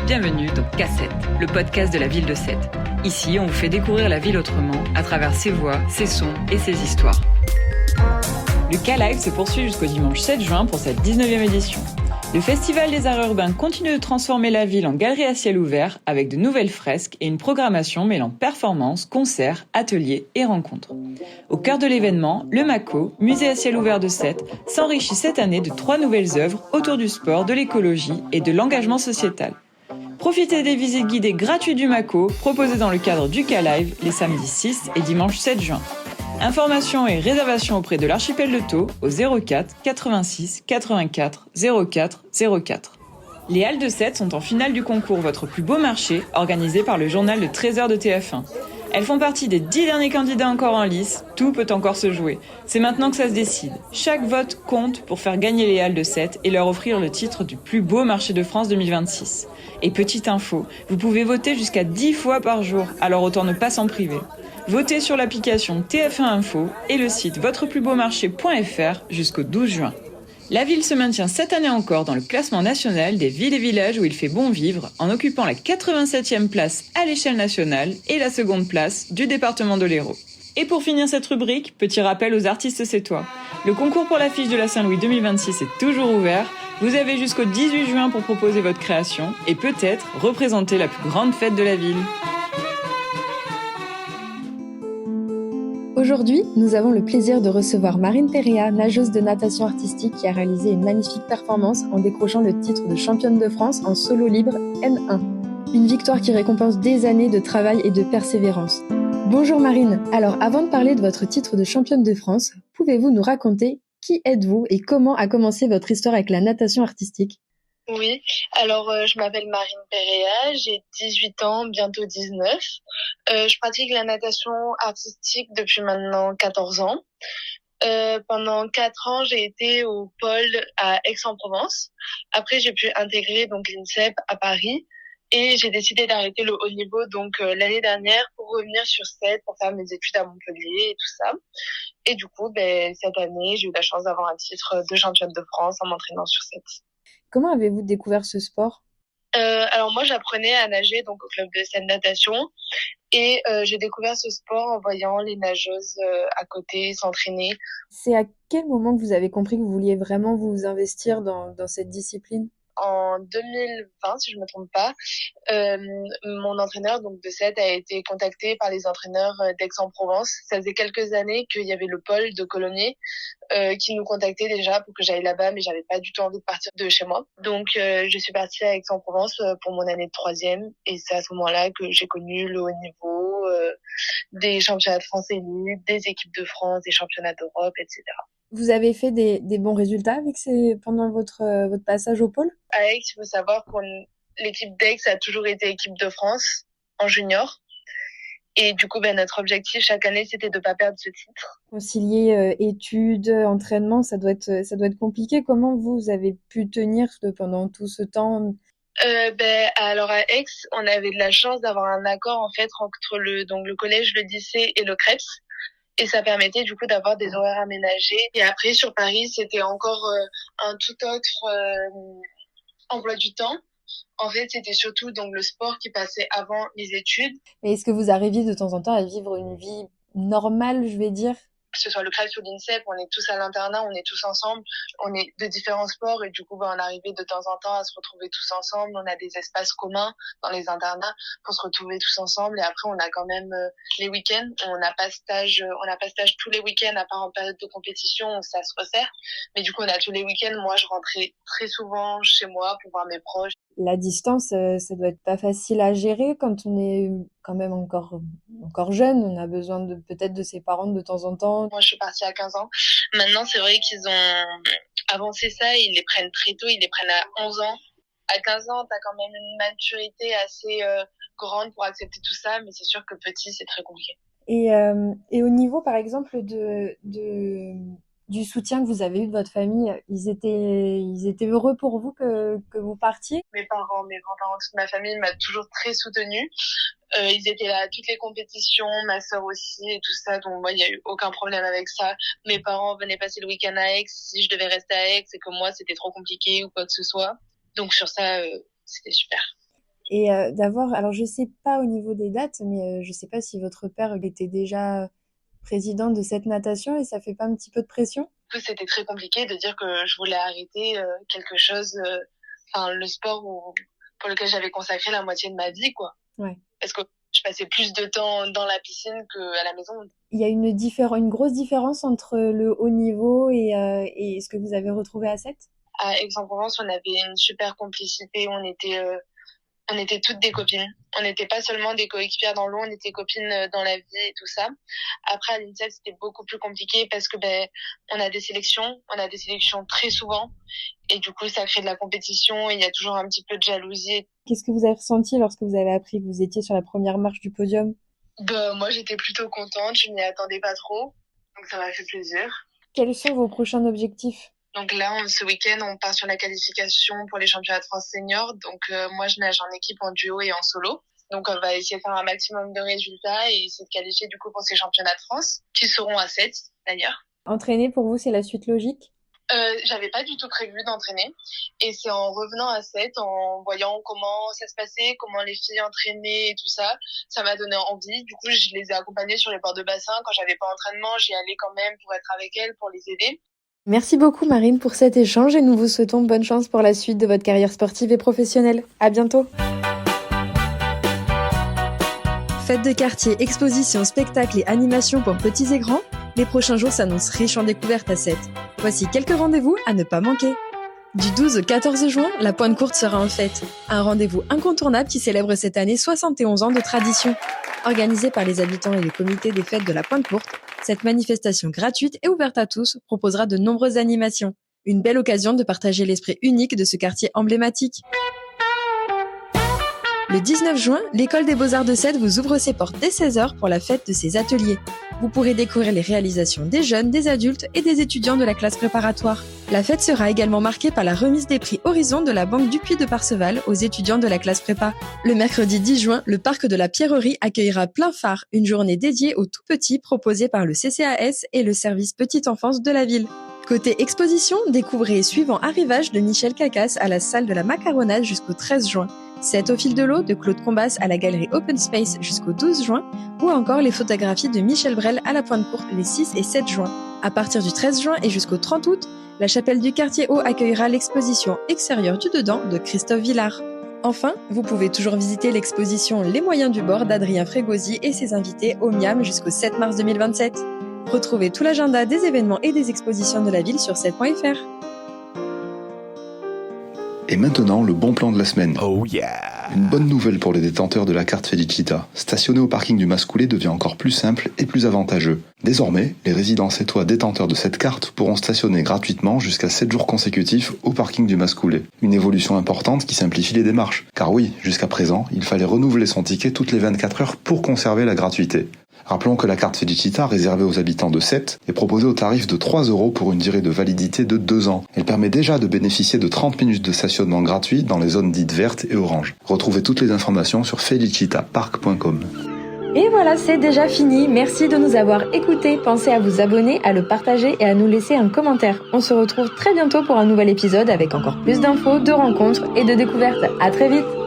Bienvenue dans Cassette, le podcast de la ville de Sète. Ici, on vous fait découvrir la ville autrement à travers ses voix, ses sons et ses histoires. Le K-Live se poursuit jusqu'au dimanche 7 juin pour cette 19e édition. Le Festival des Arts Urbains continue de transformer la ville en galerie à ciel ouvert avec de nouvelles fresques et une programmation mêlant performances, concerts, ateliers et rencontres. Au cœur de l'événement, le MACO, musée à ciel ouvert de Sète, s'enrichit cette année de 3 nouvelles œuvres autour du sport, de l'écologie et de l'engagement sociétal. Profitez des visites guidées gratuites du MACO proposées dans le cadre du K-Live les samedis 6 et dimanche 7 juin. Informations et réservations auprès de l'archipel de Thau au 04 86 84 04 04. Les Halles de Sète sont en finale du concours Votre plus beau marché, organisé par le journal de 13h de TF1. Elles font partie des 10 derniers candidats encore en lice, tout peut encore se jouer. C'est maintenant que ça se décide. Chaque vote compte pour faire gagner les Halles de Sète et leur offrir le titre du plus beau marché de France 2026. Et petite info, vous pouvez voter jusqu'à 10 fois par jour, alors autant ne pas s'en priver. Votez sur l'application TF1 Info et le site votreplusbeaumarché.fr jusqu'au 12 juin. La ville se maintient cette année encore dans le classement national des villes et villages où il fait bon vivre en occupant la 87e place à l'échelle nationale et la seconde place du département de l'Hérault. Et pour finir cette rubrique, petit rappel aux artistes sétois. Le concours pour l'affiche de la Saint-Louis 2026 est toujours ouvert. Vous avez jusqu'au 18 juin pour proposer votre création et peut-être représenter la plus grande fête de la ville. Aujourd'hui, nous avons le plaisir de recevoir Marine Perea, nageuse de natation artistique qui a réalisé une magnifique performance en décrochant le titre de championne de France en solo libre N1. Une victoire qui récompense des années de travail et de persévérance. Bonjour Marine, alors avant de parler de votre titre de championne de France, pouvez-vous nous raconter qui êtes-vous et comment a commencé votre histoire avec la natation artistique ? Oui, alors je m'appelle Marine Perea, j'ai 18 ans, bientôt 19. Je pratique la natation artistique depuis maintenant 14 ans. Pendant 4 ans, j'ai été au pôle à Aix-en-Provence. Après, j'ai pu intégrer donc l'INSEP à Paris et j'ai décidé d'arrêter le haut niveau donc l'année dernière pour revenir sur Sète pour faire mes études à Montpellier et tout ça. Et du coup, cette année, j'ai eu la chance d'avoir un titre de championne de France en m'entraînant sur Sète. Comment avez-vous découvert ce sport ? Alors moi, j'apprenais à nager donc au club de Sète Natation et j'ai découvert ce sport en voyant les nageuses à côté s'entraîner. C'est à quel moment que vous avez compris que vous vouliez vraiment vous investir dans cette discipline ? En 2020, si je me trompe pas, mon entraîneur donc de Sète a été contacté par les entraîneurs d'Aix-en-Provence. Ça faisait quelques années qu'il y avait le pôle de Colomiers qui nous contactait déjà pour que j'aille là-bas, mais j'avais pas du tout envie de partir de chez moi. Donc je suis partie à Aix-en-Provence pour mon année de troisième et c'est à ce moment-là que j'ai connu le haut niveau, des championnats de France élus, des équipes de France, des championnats d'Europe, etc. Vous avez fait des bons résultats pendant votre passage au pôle ? À Aix, il faut savoir que l'équipe d'Aix a toujours été équipe de France en junior. Et du coup, notre objectif chaque année, c'était de ne pas perdre ce titre. Concilier études, entraînement, ça doit être compliqué. Comment vous avez pu tenir pendant tout ce temps ? Alors à Aix, on avait de la chance d'avoir un accord en fait entre le collège, le lycée et le CREPS. Et ça permettait du coup d'avoir des horaires aménagés. Et après, sur Paris, c'était encore un tout autre emploi du temps. En fait, c'était surtout donc le sport qui passait avant les études. Mais est-ce que vous arriviez de temps en temps à vivre une vie normale, je vais dire ? Que ce soit le CREPS ou l'INSEP, on est tous à l'internat, on est tous ensemble, on est de différents sports et du coup, on arrivait de temps en temps à se retrouver tous ensemble. On a des espaces communs dans les internats pour se retrouver tous ensemble et après, on a quand même les week-ends. On n'a pas stage tous les week-ends à part en période de compétition où ça se resserre. Mais du coup, on a tous les week-ends. Moi, je rentrais très souvent chez moi pour voir mes proches. La distance, ça doit être pas facile à gérer quand on est quand même encore jeune. On a besoin peut-être de ses parents de temps en temps. Moi, je suis partie à 15 ans. Maintenant, c'est vrai qu'ils ont avancé ça. Ils les prennent très tôt. Ils les prennent à 11 ans. À 15 ans, t'as quand même une maturité assez grande pour accepter tout ça. Mais c'est sûr que petit, c'est très compliqué. Et au niveau, par exemple, du soutien que vous avez eu de votre famille, ils étaient heureux pour vous que vous partiez ? Mes parents, mes grands-parents, toute ma famille m'a toujours très soutenue. Ils étaient là à toutes les compétitions, ma sœur aussi et tout ça. Donc moi, il n'y a eu aucun problème avec ça. Mes parents venaient passer le week-end à Aix si je devais rester à Aix et que moi, c'était trop compliqué ou quoi que ce soit. Donc sur ça, c'était super. Et d'avoir, alors je sais pas au niveau des dates, mais je sais pas si votre père était déjà président de cette natation et ça fait pas un petit peu de pression? Du coup, c'était très compliqué de dire que je voulais arrêter quelque chose, le sport pour lequel j'avais consacré la moitié de ma vie, quoi. Ouais. Parce que je passais plus de temps dans la piscine qu'à la maison. Il y a une grosse différence entre le haut niveau et ce que vous avez retrouvé à 7? À Aix-en-Provence, on avait une super complicité. On était toutes des copines. On n'était pas seulement des coéquipières dans l'eau, on était copines dans la vie et tout ça. Après, à l'INSEP, c'était beaucoup plus compliqué parce que on a des sélections très souvent. Et du coup, ça crée de la compétition et il y a toujours un petit peu de jalousie. Qu'est-ce que vous avez ressenti lorsque vous avez appris que vous étiez sur la première marche du podium? Moi, j'étais plutôt contente, je m'y attendais pas trop. Donc ça m'a fait plaisir. Quels sont vos prochains objectifs? Donc là, ce week-end, on part sur la qualification pour les championnats de France seniors. Donc moi, je nage en équipe, en duo et en solo. Donc on va essayer de faire un maximum de résultats et essayer de qualifier du coup pour ces championnats de France, qui seront à 7 d'ailleurs. Entraîner pour vous, c'est la suite logique? J'avais pas du tout prévu d'entraîner. Et c'est en revenant à 7, en voyant comment ça se passait, comment les filles entraînaient et tout ça, ça m'a donné envie. Du coup, je les ai accompagnées sur les bords de bassin. Quand j'avais pas entraînement, j'y allais quand même pour être avec elles, pour les aider. Merci beaucoup Marine pour cet échange et nous vous souhaitons bonne chance pour la suite de votre carrière sportive et professionnelle. À bientôt. Fête de quartier, expositions, spectacles et animations pour petits et grands, les prochains jours s'annoncent riches en découvertes à 7. Voici quelques rendez-vous à ne pas manquer. Du 12 au 14 juin, la Pointe Courte sera en fête. Un rendez-vous incontournable qui célèbre cette année 71 ans de tradition. Organisée par les habitants et le comité des fêtes de la Pointe Courte, cette manifestation gratuite et ouverte à tous proposera de nombreuses animations. Une belle occasion de partager l'esprit unique de ce quartier emblématique. Le 19 juin, l'École des Beaux-Arts de Sète vous ouvre ses portes dès 16h pour la fête de ses ateliers. Vous pourrez découvrir les réalisations des jeunes, des adultes et des étudiants de la classe préparatoire. La fête sera également marquée par la remise des prix Horizon de la Banque du Puy de Parseval aux étudiants de la classe prépa. Le mercredi 10 juin, le parc de la Pierrerie accueillera Plein Phare, une journée dédiée aux tout-petits proposée par le CCAS et le service Petite Enfance de la ville. Côté exposition, découvrez Suivant Arrivage de Michel Cacasse à la salle de la Macaronade jusqu'au 13 juin. 7 au fil de l'eau de Claude Combas à la galerie Open Space jusqu'au 12 juin, ou encore les photographies de Michel Brel à la Pointe Courte les 6 et 7 juin. À partir du 13 juin et jusqu'au 30 août, la chapelle du quartier haut accueillera l'exposition Extérieur du Dedans de Christophe Villard. Enfin, vous pouvez toujours visiter l'exposition Les Moyens du Bord d'Adrien Frégosi et ses invités au Miam jusqu'au 7 mars 2027. Retrouvez tout l'agenda des événements et des expositions de la ville sur 7.fr. Et maintenant, le bon plan de la semaine. Oh yeah! Une bonne nouvelle pour les détenteurs de la carte Felicita. Stationner au parking du Mascoulet devient encore plus simple et plus avantageux. Désormais, les résidents sétois détenteurs de cette carte pourront stationner gratuitement jusqu'à 7 jours consécutifs au parking du Mascoulet. Une évolution importante qui simplifie les démarches. Car oui, jusqu'à présent, il fallait renouveler son ticket toutes les 24 heures pour conserver la gratuité. Rappelons que la carte Felicita, réservée aux habitants de Sète, est proposée au tarif de 3 € pour une durée de validité de 2 ans. Elle permet déjà de bénéficier de 30 minutes de stationnement gratuit dans les zones dites vertes et oranges. Retrouvez toutes les informations sur felicitapark.com. Et voilà, c'est déjà fini. Merci de nous avoir écoutés. Pensez à vous abonner, à le partager et à nous laisser un commentaire. On se retrouve très bientôt pour un nouvel épisode avec encore plus d'infos, de rencontres et de découvertes. À très vite!